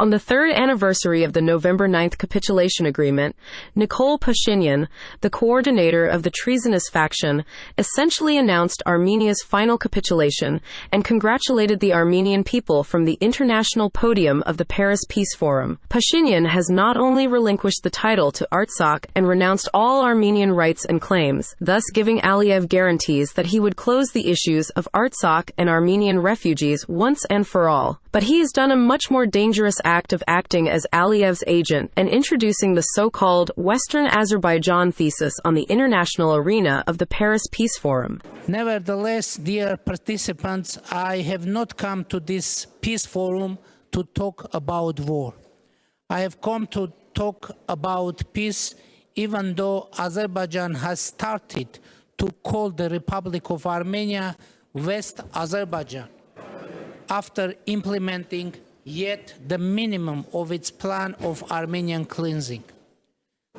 On the third anniversary of the November 9th capitulation agreement, Nikol Pashinyan, the coordinator of the treasonous faction, essentially announced Armenia's final capitulation and congratulated the Armenian people from the international podium of the Paris Peace Forum. Pashinyan has not only relinquished the title to Artsakh and renounced all Armenian rights and claims, thus giving Aliyev guarantees that he would close the issues of Artsakh and Armenian refugees once and for all. But he has done a much more dangerous act of acting as Aliyev's agent and introducing the so-called Western Azerbaijan thesis on the international arena of the Paris Peace Forum. Nevertheless, dear participants, I have not come to this peace forum to talk about war. I have come to talk about peace, even though Azerbaijan has started to call the Republic of Armenia West Azerbaijan, after implementing yet the minimum of its plan of Armenian cleansing.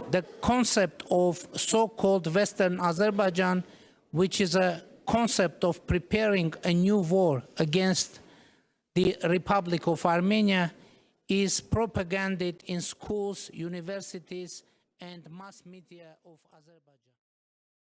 The concept of so-called Western Azerbaijan, which is a concept of preparing a new war against the Republic of Armenia, is propaganded in schools, universities, and mass media of Azerbaijan.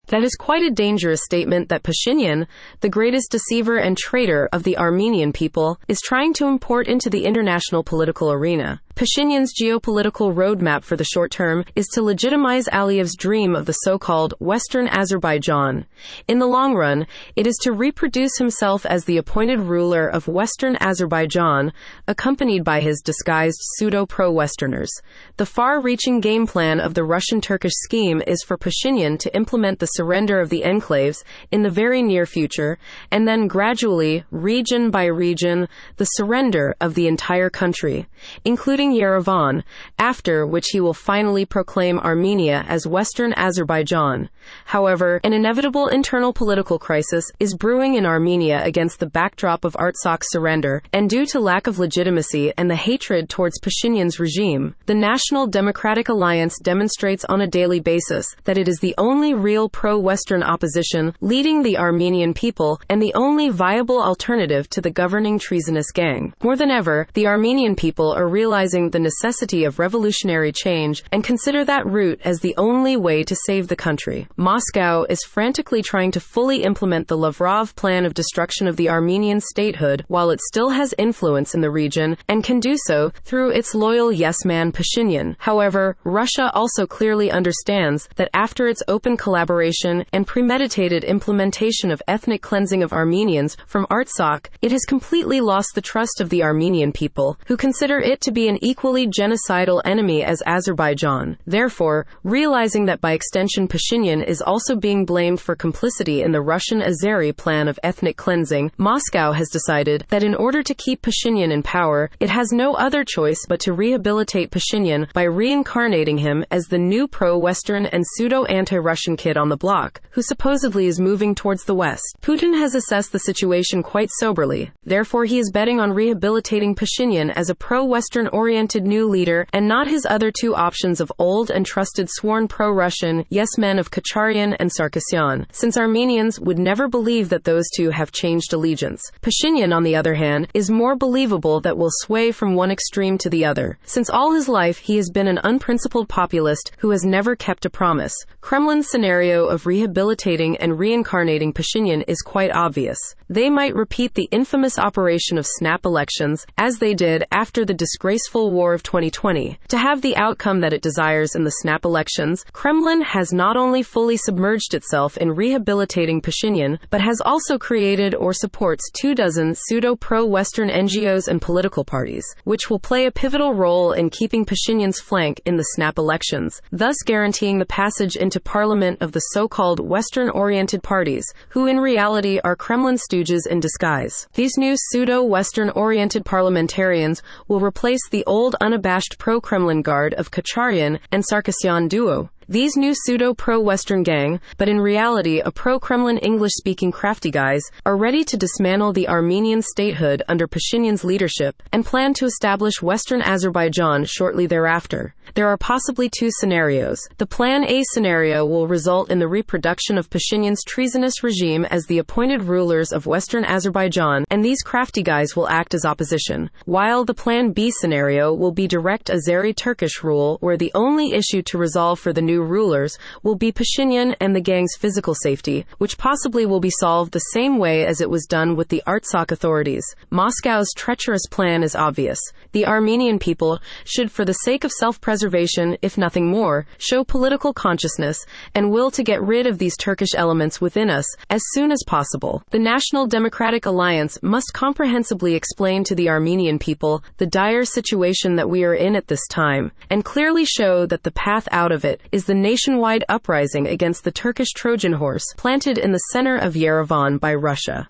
That is quite a dangerous statement that Pashinyan, the greatest deceiver and traitor of the Armenian people, is trying to import into the international political arena. Pashinyan's geopolitical roadmap for the short term is to legitimize Aliyev's dream of the so-called Western Azerbaijan. In the long run, it is to reproduce himself as the appointed ruler of Western Azerbaijan, accompanied by his disguised pseudo-pro-Westerners. The far-reaching game plan of the Russian-Turkish scheme is for Pashinyan to implement the surrender of the enclaves in the very near future, and then gradually, region by region, the surrender of the entire country, including Yerevan, after which he will finally proclaim Armenia as Western Azerbaijan. However, an inevitable internal political crisis is brewing in Armenia against the backdrop of Artsakh's surrender, and due to lack of legitimacy and the hatred towards Pashinyan's regime, the National Democratic Alliance demonstrates on a daily basis that it is the only real pro-Western opposition leading the Armenian people and the only viable alternative to the governing treasonous gang. More than ever, the Armenian people are realizing the necessity of revolutionary change and consider that route as the only way to save the country. Moscow is frantically trying to fully implement the Lavrov plan of destruction of the Armenian statehood while it still has influence in the region and can do so through its loyal yes-man Pashinyan. However, Russia also clearly understands that after its open collaboration and premeditated implementation of ethnic cleansing of Armenians from Artsakh, it has completely lost the trust of the Armenian people, who consider it to be an equally genocidal enemy as Azerbaijan. Therefore, realizing that by extension Pashinyan is also being blamed for complicity in the Russian-Azeri plan of ethnic cleansing, Moscow has decided that in order to keep Pashinyan in power, it has no other choice but to rehabilitate Pashinyan by reincarnating him as the new pro-Western and pseudo-anti-Russian kid on the block, who supposedly is moving towards the West. Putin has assessed the situation quite soberly. Therefore, he is betting on rehabilitating Pashinyan as a pro-Western oriented new leader and not his other two options of old and trusted sworn pro-Russian yes-men of Kacharyan and Sarkisyan, since Armenians would never believe that those two have changed allegiance. Pashinyan, on the other hand, is more believable that will sway from one extreme to the other, since all his life he has been an unprincipled populist who has never kept a promise. Kremlin's scenario of rehabilitating and reincarnating Pashinyan is quite obvious. They might repeat the infamous operation of snap elections, as they did after the disgraceful war of 2020. To have the outcome that it desires in the snap elections, Kremlin has not only fully submerged itself in rehabilitating Pashinyan, but has also created or supports 24 pseudo-pro-Western NGOs and political parties, which will play a pivotal role in keeping Pashinyan's flank in the snap elections, thus guaranteeing the passage into parliament of the so-called Western-oriented parties, who in reality are Kremlin stooges in disguise. These new pseudo-Western-oriented parliamentarians will replace the old unabashed pro-Kremlin guard of Kacharyan and Sarkisyan duo. These new pseudo-pro-Western gang, but in reality a pro-Kremlin English-speaking crafty guys, are ready to dismantle the Armenian statehood under Pashinyan's leadership and plan to establish Western Azerbaijan shortly thereafter. There are possibly two scenarios. The Plan A scenario will result in the reproduction of Pashinyan's treasonous regime as the appointed rulers of Western Azerbaijan, and these crafty guys will act as opposition, while the Plan B scenario will be direct Azeri Turkish rule, where the only issue to resolve for the new rulers will be Pashinyan and the gang's physical safety, which possibly will be solved the same way as it was done with the Artsakh authorities. Moscow's treacherous plan is obvious. The Armenian people should, for the sake of self-preservation, if nothing more, show political consciousness and will to get rid of these Turkish elements within us as soon as possible. The National Democratic Alliance must comprehensively explain to the Armenian people the dire situation that we are in at this time, and clearly show that the path out of it is the nationwide uprising against the Turkish Trojan horse planted in the center of Yerevan by Russia.